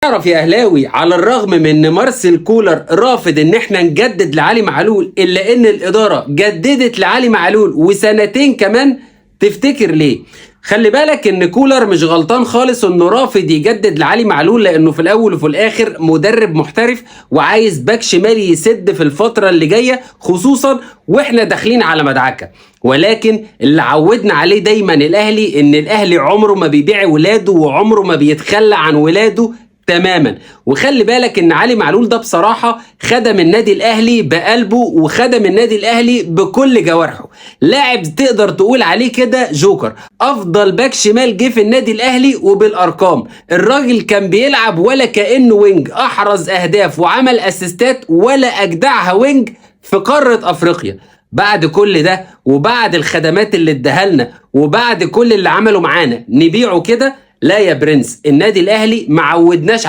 تعرف يا اهلاوي، على الرغم من ان مارسيل كولر رافض ان احنا نجدد لعلي معلول، الا ان الاداره جددت لعلي معلول وسنتين كمان. تفتكر ليه؟ خلي بالك ان كولر مش غلطان خالص انه رافض يجدد لعلي معلول، لانه في الاول وفي الاخر مدرب محترف وعايز باك شمال يسد في الفتره اللي جايه، خصوصا واحنا داخلين على مدعكه. ولكن اللي عودنا عليه دايما الاهلي، ان الاهلي عمره ما بيبيع ولاده وعمره ما بيتخلى عن ولاده تماما. وخلي بالك ان علي معلول ده بصراحة خدم النادي الاهلي بقلبه وخدم النادي الاهلي بكل جوارحه. لاعب تقدر تقول عليه كده جوكر، افضل باك شمال جه في النادي الاهلي وبالارقام. الراجل كان بيلعب ولا كأنه وينج، احرز اهداف وعمل اسيستات ولا اجدعها وينج في قارة افريقيا. بعد كل ده وبعد الخدمات اللي اداها وبعد كل اللي عمله معانا نبيعه كده؟ لا يا برنس، النادي الاهلي معودناش